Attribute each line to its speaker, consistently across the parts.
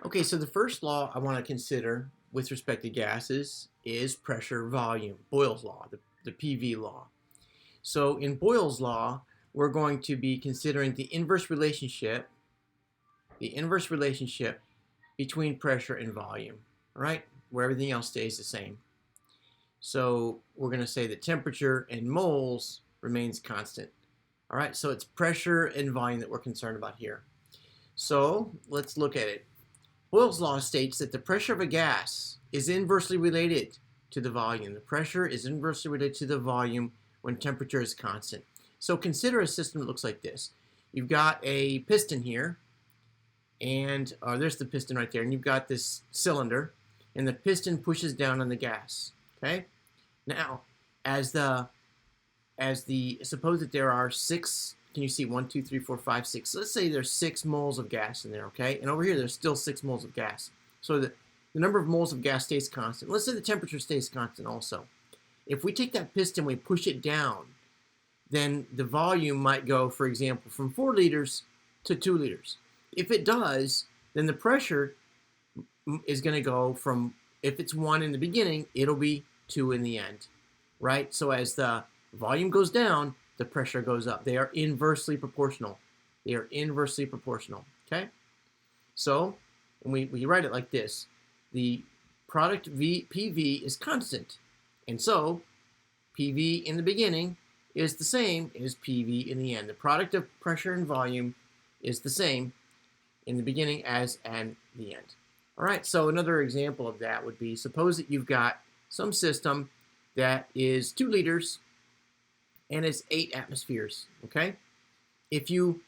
Speaker 1: Okay, so the first law I want to consider with respect to gases is pressure volume, Boyle's law, the PV law. So in Boyle's law, we're going to be considering the inverse relationship between pressure and volume, all right, where everything else stays the same. So we're going to say that temperature in moles remains constant. All right, so it's pressure and volume that we're concerned about here. So let's look at it. Boyle's law states that the pressure of a gas is inversely related to the volume. The pressure is inversely related to the volume when temperature is constant. So consider a system that looks like this. You've got a piston here, and there's the piston right there, and you've got this cylinder, and the piston pushes down on the gas. Okay? Now, suppose that there are six. Can you see 1, 2, 3, 4, 5, 6? So let's say there's 6 moles of gas in there, okay? And over here, there's still 6 moles of gas. So the number of moles of gas stays constant. Let's say the temperature stays constant also. If we take that piston, we push it down, then the volume might go, for example, from 4 liters to 2 liters. If it does, then the pressure is going to go from, if it's 1 in the beginning, it'll be 2 in the end, right? So as the volume goes down, the pressure goes up. They are inversely proportional. They are inversely proportional, okay? So we write it like this. The product PV is constant. And so PV in the beginning is the same as PV in the end. The product of pressure and volume is the same in the beginning as and the end. All right, so another example of that would be, suppose that you've got some system that is 2 liters and it's 8 atmospheres, okay? If you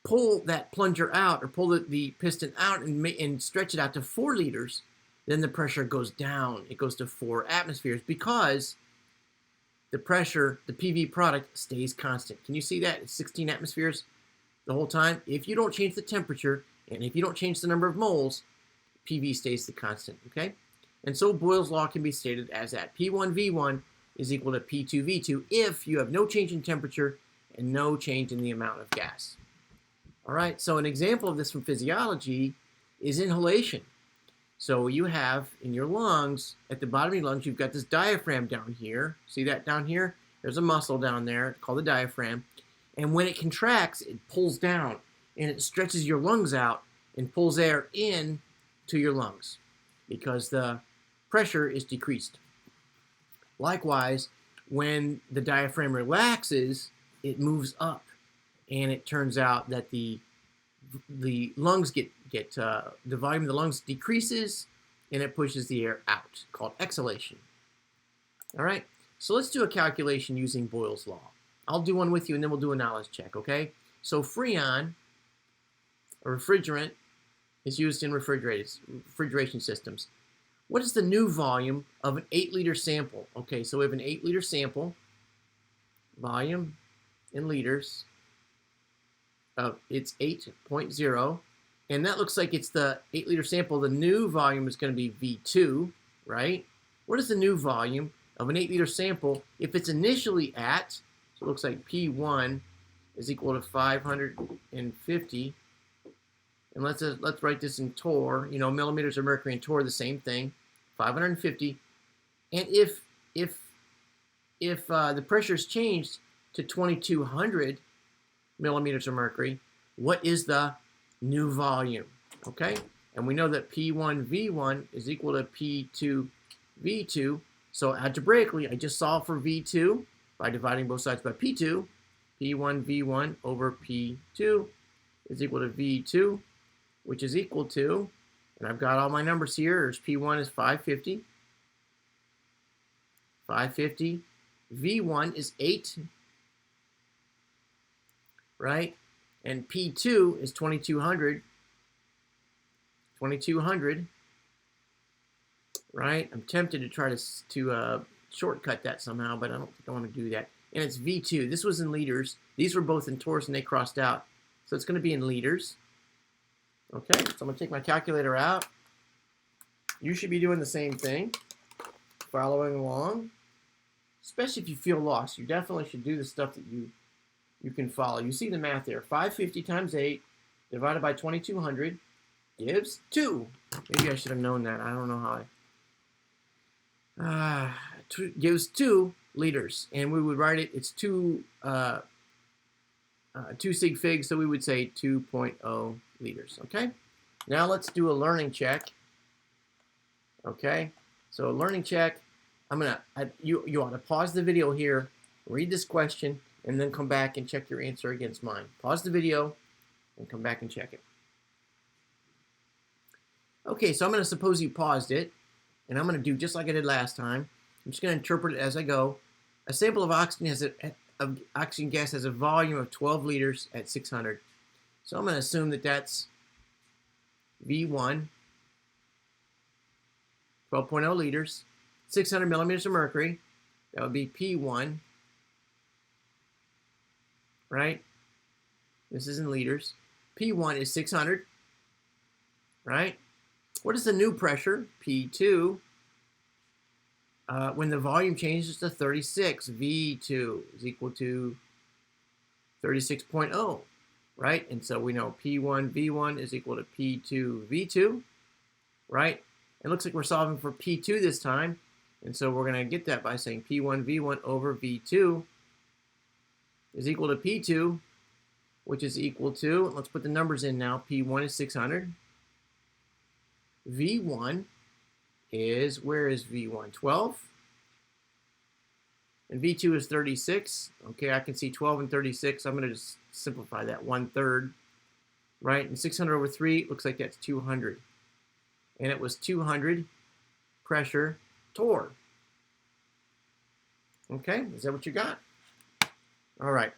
Speaker 1: pull that plunger out or pull the piston out and stretch it out to 4 liters, then the pressure goes down. It goes to 4 atmospheres because the pressure, the PV product, stays constant. Can you see that? It's 16 atmospheres the whole time. If you don't change the temperature and if you don't change the number of moles, PV stays the constant, okay? And so Boyle's law can be stated as that P1V1 is equal to P2V2 if you have no change in temperature and no change in the amount of gas. All right, so an example of this from physiology is inhalation. So you have in your lungs, at the bottom of your lungs, you've got this diaphragm down here. See that down here? There's a muscle down there called the diaphragm. And when it contracts, it pulls down and it stretches your lungs out and pulls air in to your lungs because the pressure is decreased. Likewise, when the diaphragm relaxes, it moves up, and it turns out that the lungs the volume of the lungs decreases, and it pushes the air out, called exhalation. All right, so let's do a calculation using Boyle's law. I'll do one with you, and then we'll do a knowledge check, okay? So Freon, a refrigerant, is used in refrigeration systems. What is the new volume of an 8-liter sample? Okay, so we have an 8-liter sample, volume in liters. It's 8.0, and that looks like it's the 8-liter sample. The new volume is going to be V2, right? What is the new volume of an 8-liter sample if it's initially at, so it looks like P1 is equal to 550, and let's write this in torr. You know, millimeters of mercury and torr are the same thing. 550, and if the pressure is changed to 2200 millimeters of mercury, what is the new volume? Okay, and we know that P1V1 is equal to P2V2. So algebraically, I just solve for V2 by dividing both sides by P2. P1V1 over P2 is equal to V2, which is equal to, and I've got all my numbers here. There's P1 is 550. 550. V1 is 8. Right? And P2 is 2200. 2200. Right? I'm tempted to try to shortcut that somehow, but I don't think I want to do that. And it's V2. This was in liters. These were both in torrs and they crossed out. So it's going to be in liters. Okay, so I'm going to take my calculator out. You should be doing the same thing, following along, especially if you feel lost. You definitely should do the stuff that you can follow. You see the math there. 550 times 8 divided by 2200 gives 2. Maybe I should have known that. I don't know how gives 2 liters. And we would write it, it's 2 sig fig, so we would say 2.0 liters, okay? Now let's do a learning check, okay? So a learning check, you ought to pause the video here, read this question, and then come back and check your answer against mine. Pause the video and come back and check it. Okay, so I'm going to suppose you paused it, and I'm going to do just like I did last time. I'm just going to interpret it as I go. A sample of oxygen gas has a volume of 12 liters at 600. So I'm going to assume that that's V1, 12.0 liters, 600 millimeters of mercury. That would be P1, right? This is in liters. P1 is 600, right? What is the new pressure? P2. When the volume changes to 36, V2 is equal to 36.0, right? And so we know P1 V1 is equal to P2 V2, right? It looks like we're solving for P2 this time, and so we're going to get that by saying P1 V1 over V2 is equal to P2, which is equal to, let's put the numbers in now, P1 is 600, V1 is, where is V1? 12. And V2 is 36. Okay, I can see 12 and 36. I'm going to just simplify that 1/3. Right? And 600 over 3 looks like that's 200. And it was 200 pressure torr. Okay, is that what you got? All right.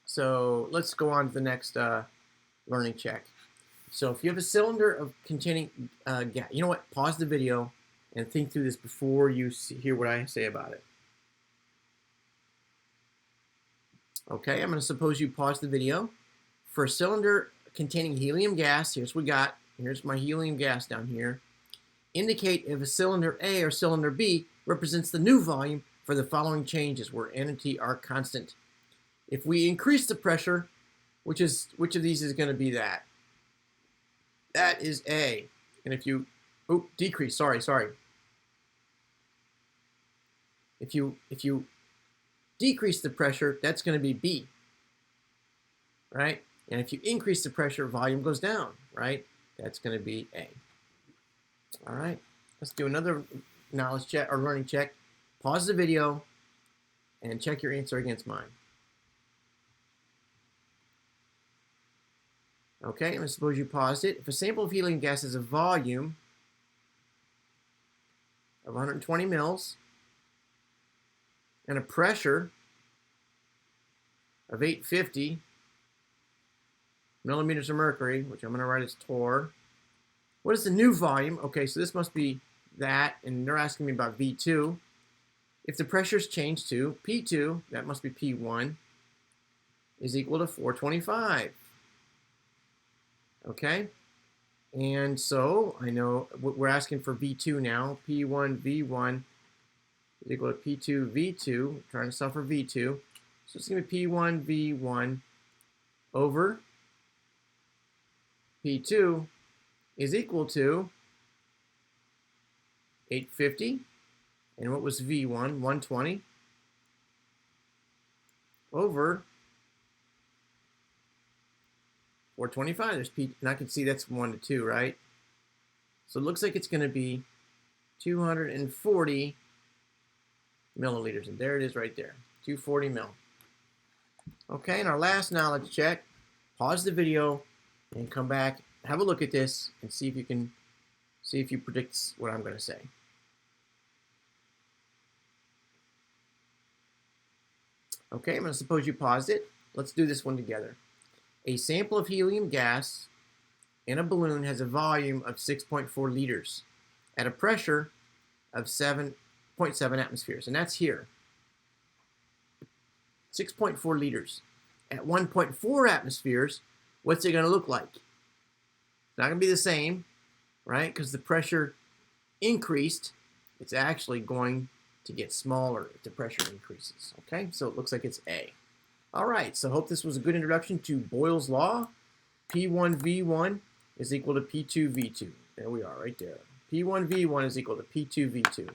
Speaker 1: So let's go on to the next learning check. So if you have a cylinder of containing gas, you know what? Pause the video and think through this before you hear what I say about it. Okay, I'm going to suppose you pause the video. For a cylinder containing helium gas, here's what we got. Here's my helium gas down here. Indicate if a cylinder A or cylinder B represents the new volume for the following changes where N and T are constant. If we increase the pressure, which of these is going to be that? That is A. And if you, decrease, sorry. If you decrease the pressure, that's going to be B, right? And if you increase the pressure, volume goes down, right? That's going to be A. All right, let's do another knowledge check or learning check. Pause the video and check your answer against mine. Okay, I'm going to suppose you paused it. If a sample of helium gas has a volume of 120 mils and a pressure of 850 millimeters of mercury, which I'm going to write as torr. What is the new volume? Okay, so this must be that, and they're asking me about V2. If the pressure's changed to P2, that must be P1, is equal to 425. Okay, and so I know we're asking for V2 now. P1 V1 is equal to P2 V2. Trying to solve for V2. So it's going to be P1 V1 over P2 is equal to 850. And what was V1? 120 over 425. There's P, and I can see that's 1 to 2, right? So it looks like it's going to be 240 milliliters. And there it is right there, 240 mil. Okay, and our last knowledge check. Pause the video and come back, have a look at this, and see if you predict what I'm going to say. Okay, I'm going to suppose you paused it. Let's do this one together. A sample of helium gas in a balloon has a volume of 6.4 liters at a pressure of 7.7 atmospheres, and that's here. 6.4 liters. At 1.4 atmospheres, what's it going to look like? It's not going to be the same, right? Because the pressure increased. It's actually going to get smaller if the pressure increases. Okay, so it looks like it's A. All right, so I hope this was a good introduction to Boyle's Law. P1V1 is equal to P2V2. There we are right there. P1V1 is equal to P2V2.